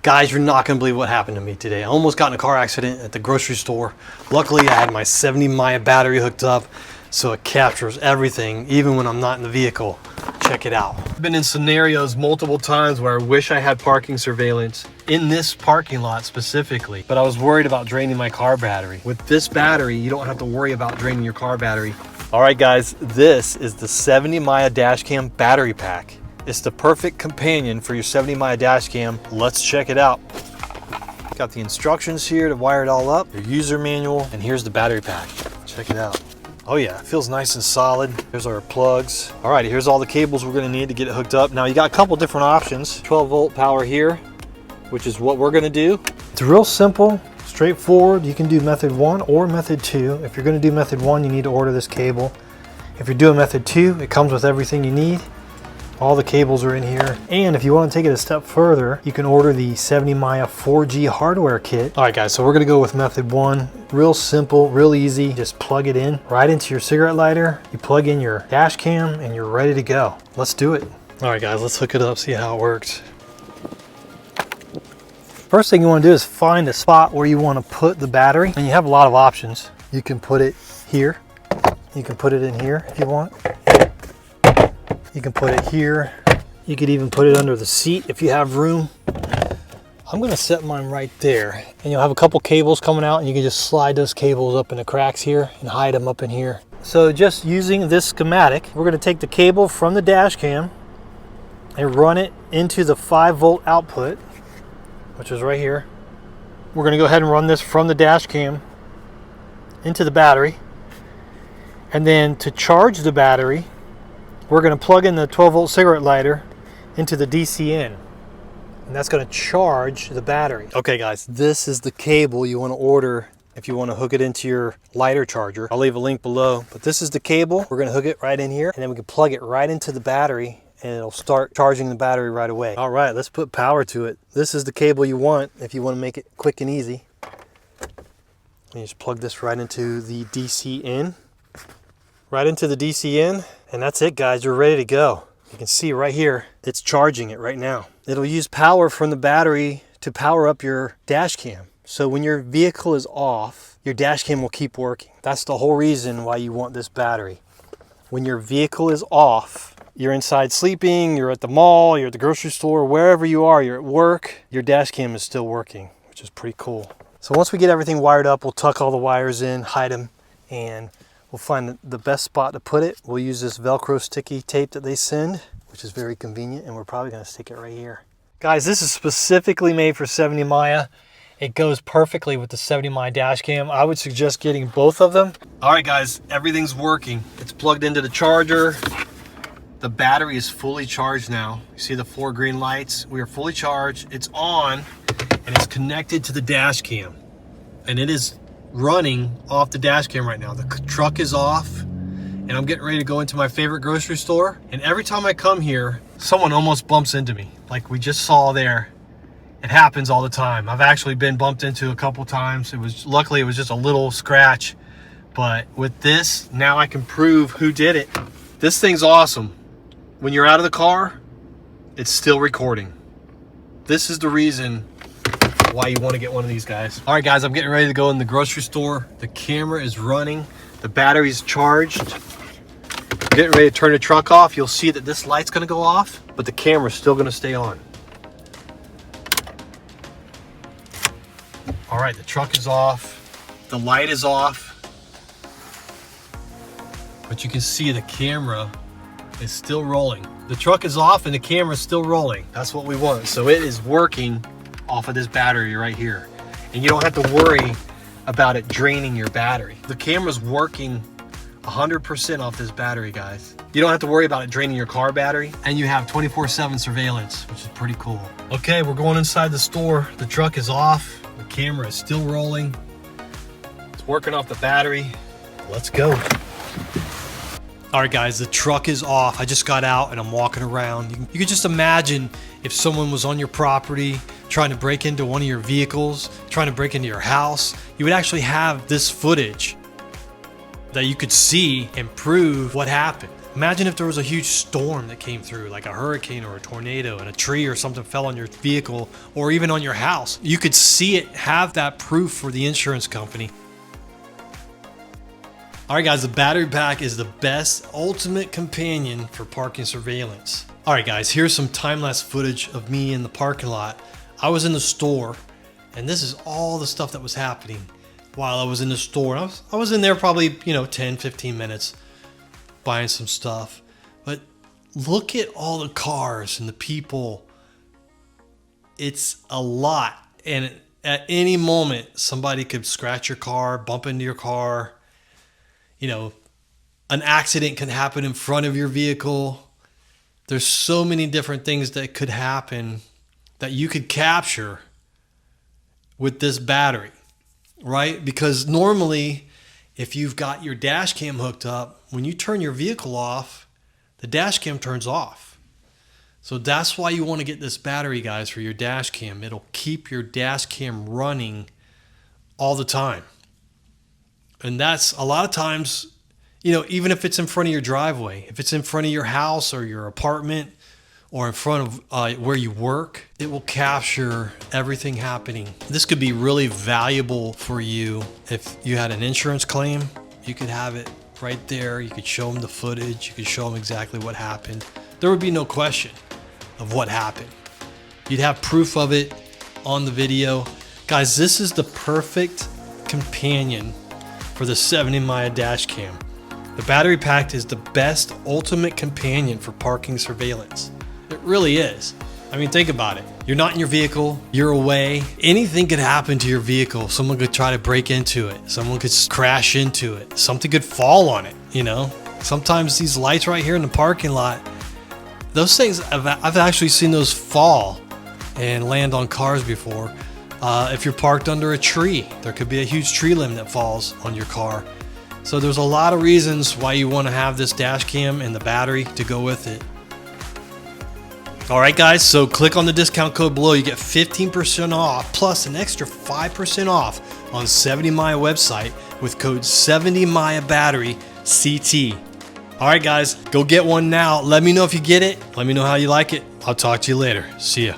Guys, you're not gonna believe what happened to me today. I almost got in a car accident at the grocery store. Luckily, I had my 70 Maya battery hooked up, so it captures everything, even when I'm not in the vehicle. Check it out. I've been in scenarios multiple times where I wish I had parking surveillance in this parking lot specifically, but I was worried about draining my car battery. With this battery, you don't have to worry about draining your car battery. All right, guys, this is the 70 Maya Dashcam battery pack. It's the perfect companion for your 70 Maya Dashcam. Let's check it out. Got the instructions here to wire it all up, your user manual, and here's the battery pack. Check it out. Oh yeah, it feels nice and solid. Here's our plugs. All right, here's all the cables we're gonna need to get it hooked up. Now you got a couple different options. 12-volt power here, which is what we're gonna do. It's real simple, straightforward. You can do method 1 or method 2. If you're gonna do method 1, you need to order this cable. If you're doing method 2, it comes with everything you need. All the cables are in here. And if you want to take it a step further, you can order the 70 Maya 4G hardware kit. All right, guys, so we're going to go with method 1. Real simple, real easy. Just plug it in right into your cigarette lighter. You plug in your dash cam and you're ready to go. Let's do it. All right, guys, let's hook it up, see how it works. First thing you want to do is find a spot where you want to put the battery. And you have a lot of options. You can put it here. You can put it in here if you want. You can put it here. You could even put it under the seat if you have room. I'm gonna set mine right there. And you'll have a couple cables coming out and you can just slide those cables up in the cracks here and hide them up in here. So just using this schematic, we're gonna take the cable from the dash cam and run it into the 5-volt output, which is right here. We're gonna go ahead and run this from the dash cam into the battery. And then to charge the battery, we're going to plug in the 12-volt cigarette lighter into the DC in, and that's going to charge the battery. Okay, guys, this is the cable you want to order if you want to hook it into your lighter charger. I'll leave a link below, but this is the cable. We're going to hook it right in here, and then we can plug it right into the battery, and it'll start charging the battery right away. All right, let's put power to it. This is the cable you want if you want to make it quick and easy. You just plug this right into the DC in. Right into the DC in, and that's it, guys. You're ready to go. You can see right here, it's charging it right now. It'll use power from the battery to power up your dash cam. So when your vehicle is off, your dash cam will keep working. That's the whole reason why you want this battery. When your vehicle is off, you're inside sleeping, you're at the mall, you're at the grocery store, wherever you are, you're at work, your dash cam is still working, which is pretty cool. So once we get everything wired up, we'll tuck all the wires in, hide them, and we'll find the best spot to put it. We'll use this Velcro sticky tape that they send, which is very convenient, and we're probably gonna stick it right here. Guys, this is specifically made for 70 Maya. It goes perfectly with the 70 Maya dash cam. I would suggest getting both of them. All right, guys, everything's working. It's plugged into the charger. The battery is fully charged now. You see the 4 green lights? We are fully charged. It's on, and it's connected to the dash cam. And it is running off the dash cam right now. The truck is off, and I'm getting ready to go into my favorite grocery store. And every time I come here, someone almost bumps into me, like we just saw there. It happens all the time. I've actually been bumped into a couple times. Luckily it was just a little scratch, but with this, now I can prove who did it. This thing's awesome. When you're out of the car, it's still recording. This is the reason why you want to get one of these guys. All right, guys, I'm getting ready to go in the grocery store. The camera is running. The battery's charged. I'm getting ready to turn the truck off. You'll see that this light's going to go off, but the camera's still going to stay on. All right, the truck is off. The light is off. But you can see the camera is still rolling. The truck is off and the camera's still rolling. That's what we want. So it is working off of this battery right here, and you don't have to worry about it draining your battery. The camera's working 100% off this battery, guys. You don't have to worry about it draining your car battery, and you have 24/7 surveillance, which is pretty cool. Okay, we're going inside the store. The truck is off. The camera is still rolling. It's working off the battery. Let's go. All right, guys, the truck is off. I just got out and I'm walking around. You can just imagine if someone was on your property trying to break into one of your vehicles, trying to break into your house, you would actually have this footage that you could see and prove what happened. Imagine if there was a huge storm that came through, like a hurricane or a tornado, and a tree or something fell on your vehicle or even on your house. You could see it, have that proof for the insurance company. All right, guys, the battery pack is the best ultimate companion for parking surveillance. All right, guys, here's some time-lapse footage of me in the parking lot. I was in the store, and this is all the stuff that was happening while I was in the store. I was in there probably, 10, 15 minutes buying some stuff. But look at all the cars and the people. It's a lot. And at any moment, somebody could scratch your car, bump into your car. An accident can happen in front of your vehicle. There's so many different things that could happen that you could capture with this battery, right? Because normally, if you've got your dash cam hooked up, when you turn your vehicle off, the dash cam turns off. So that's why you want to get this battery, guys, for your dash cam. It'll keep your dash cam running all the time. And that's a lot of times, even if it's in front of your driveway, if it's in front of your house or your apartment or in front of where you work, it will capture everything happening. This could be really valuable for you. If you had an insurance claim, you could have it right there. You could show them the footage. You could show them exactly what happened. There would be no question of what happened. You'd have proof of it on the video. Guys, this is the perfect companion for the 70 Maya dash cam. The battery pack is the best ultimate companion for parking surveillance. It really is. I mean, think about it. You're not in your vehicle, you're away. Anything could happen to your vehicle. Someone could try to break into it. Someone could crash into it. Something could fall on it, Sometimes these lights right here in the parking lot, those things, I've actually seen those fall and land on cars before. If you're parked under a tree, there could be a huge tree limb that falls on your car. So there's a lot of reasons why you want to have this dash cam and the battery to go with it. All right, guys, so click on the discount code below. You get 15% off plus an extra 5% off on 70 Maya website with code 70 Maya battery CT. All right, guys, go get one now. Let me know if you get it. Let me know how you like it. I'll talk to you later. See ya.